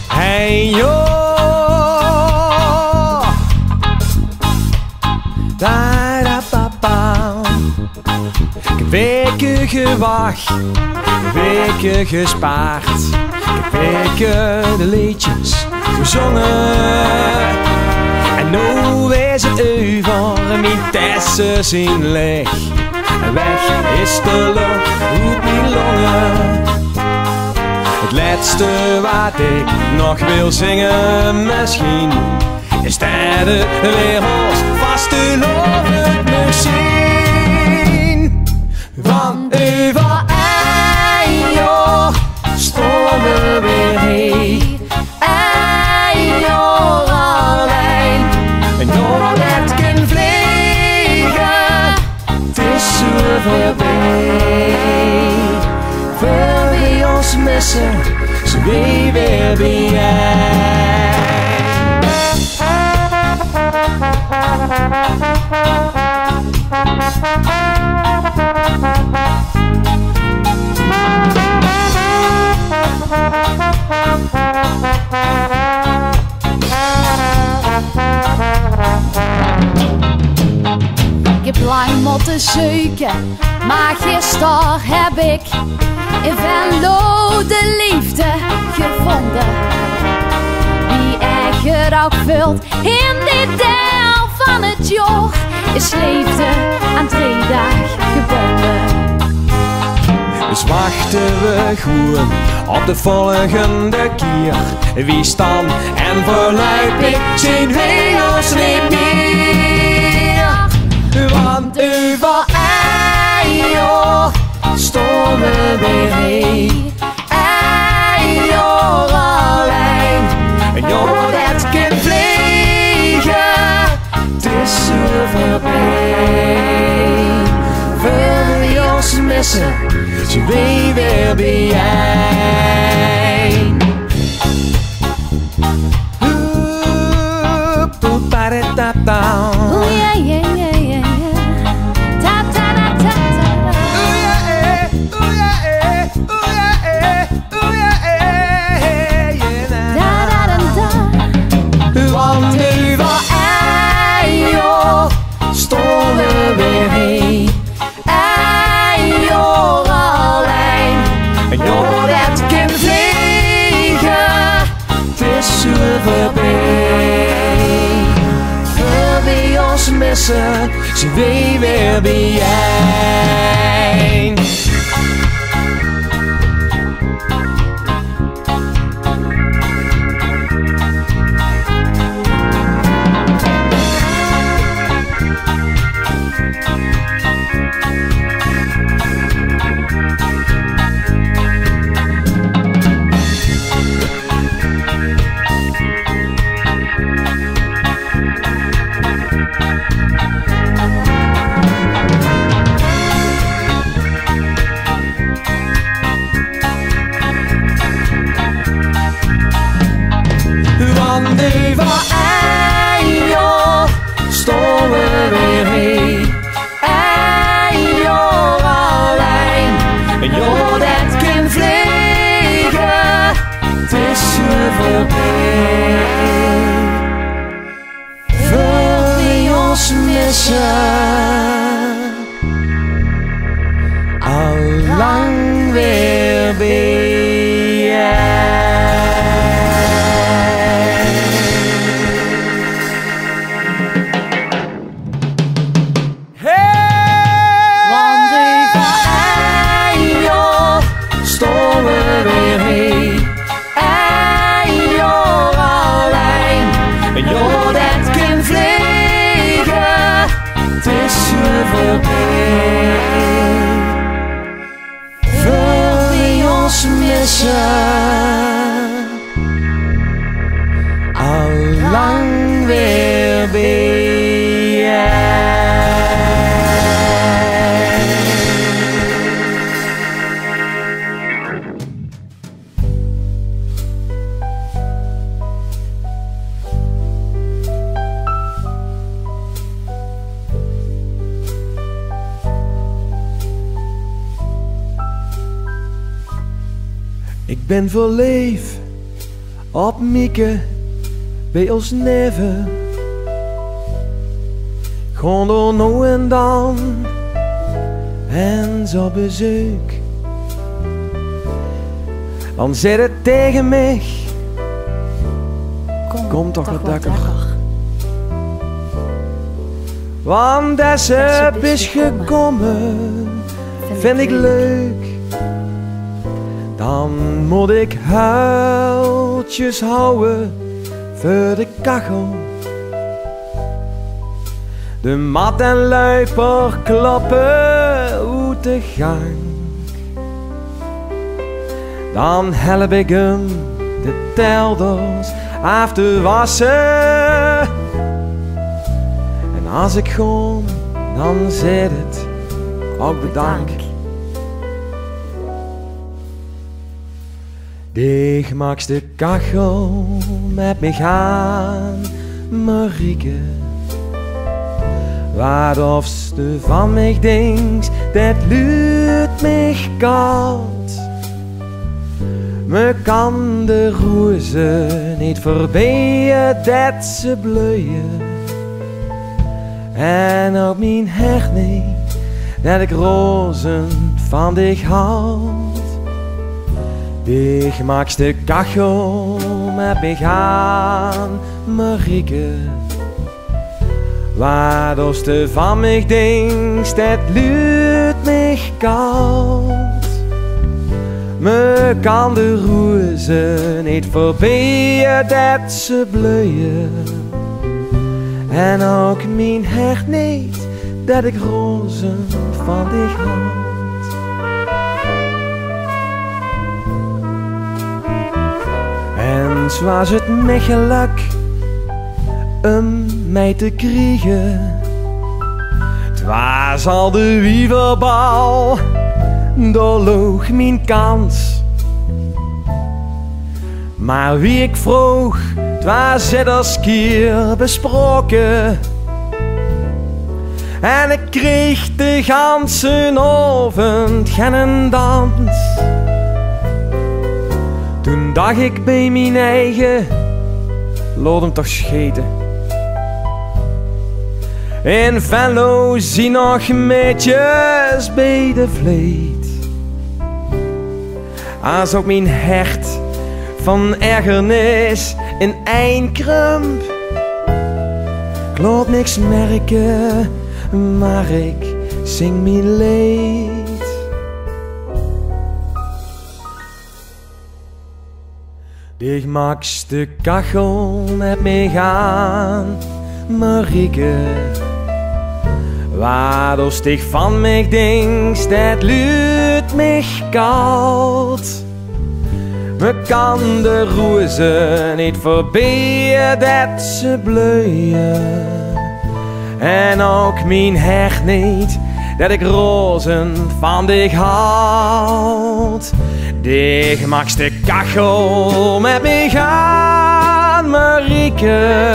Hey joh, da da pa pa. Ik heb weken gewacht, weken gespaard. Ik heb weken de liedjes gezongen. En nu is het over, mijn tessen zien leeg. En weg is de lucht uit mijn longen. Het laatste wat ik nog wil zingen misschien is dat de wereld vast te loven moet zien. Van over een jaar staan we weer hier. Een jaar alleen. En nog net kan vliegen, het is zo voorbij. Wil je ons missen, zo wie weer ben jij? Ik heb lang moeten zoeken, maar gisteren heb ik in Venlo de liefde gevonden. Die echt ook vult in dit deel van het jaar, is liefde aan 3 dagen gebonden. Dus wachten we gewoon op de volgende keer. Wie staan en voorlopig zien we ons niet meer. Want over een jaar staan we weer hier. Een jaar alleen. Een jaar dat kan vliegen, het is zo voorbij. Wil je ons missen, zo wie weer ben jij? Oeh-pa-da-da-da. Oeh yeah, yeah, yeah, yeah, yeah. Ta-ta-da-ta-ta-da. Oeh yeah, oeh yeah, oeh yeah, oeh yeah, yeah. Da-da-da-da. Want over een jaar staan we weer hier. Een jaar alleen. Een jaar dat kan vliegen, het is zo voorbij. Wil je ons missen, zo wie weer ben jij? Want over een jaar staan we weer hier. Een jaar alleen. Een jaar dat kan vliegen, het is zo voorbij. Wil je ons missen, al lang weer ben jij? Een jaar dat kan vliegen, het is zo ben verliefd op Mieke bij ons neven. Gewoon er nou en dan en zo bezoek. Dan zit het tegen mij, kom toch wat lekker. Want deze is gekomen, vind ik leuk. Dan moet ik huiltjes houden voor de kachel. De mat en luiper klappen uit de gang. Dan help ik hem de telders af te wassen. En als ik kom, dan zit het ook bedankt. Dicht maakt de kachel met me gaan, Marieke. Wat ofste van mij denkt, dat luurt mij koud. Me kan de rozen niet verbijen dat ze bloeien. En ook mijn hart niet, dat ik rozen van dich houd. Dicht maakt de kachel met me gaan, Marieke. Wat als de van mij denkt, dat luurt mij koud. Me kan de rozen niet verbijen dat ze bloeien. En ook mijn hart niet, dat ik rozen van dich houd. En zoals het me geluk mij te kriegen. Het was al de wieverbal, doorloog mijn kans. Maar wie ik vroeg, het was het als keer besproken. En ik kreeg de ganse avond geen dans. Toen dacht ik bij mijn eigen, laat hem toch scheten. In Venlo zie nog meisjes bij de vleet. Als ook mijn hart van ergernis in één krump. Ik laat niks merken, maar ik zing mijn leed. Dicht maakt de kachel met me gaan, Marieke. Wat als dich van mij denkt, dat luurt mij koud. Me kan de rozen niet verbijen dat ze bloeien. En ook mijn hart niet, dat ik rozen van dich houd. Dicht maakt de kachel met me gaan, Marieke.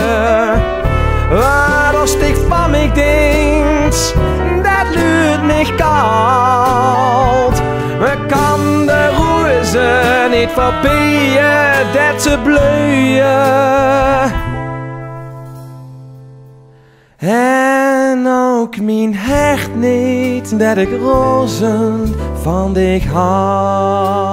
Wat als dich van mij denkt, dat luurt mij koud. Me kan de rozen niet verbijen dat ze bloeien. En ook mijn hart niet, dat ik rozen van dich hou.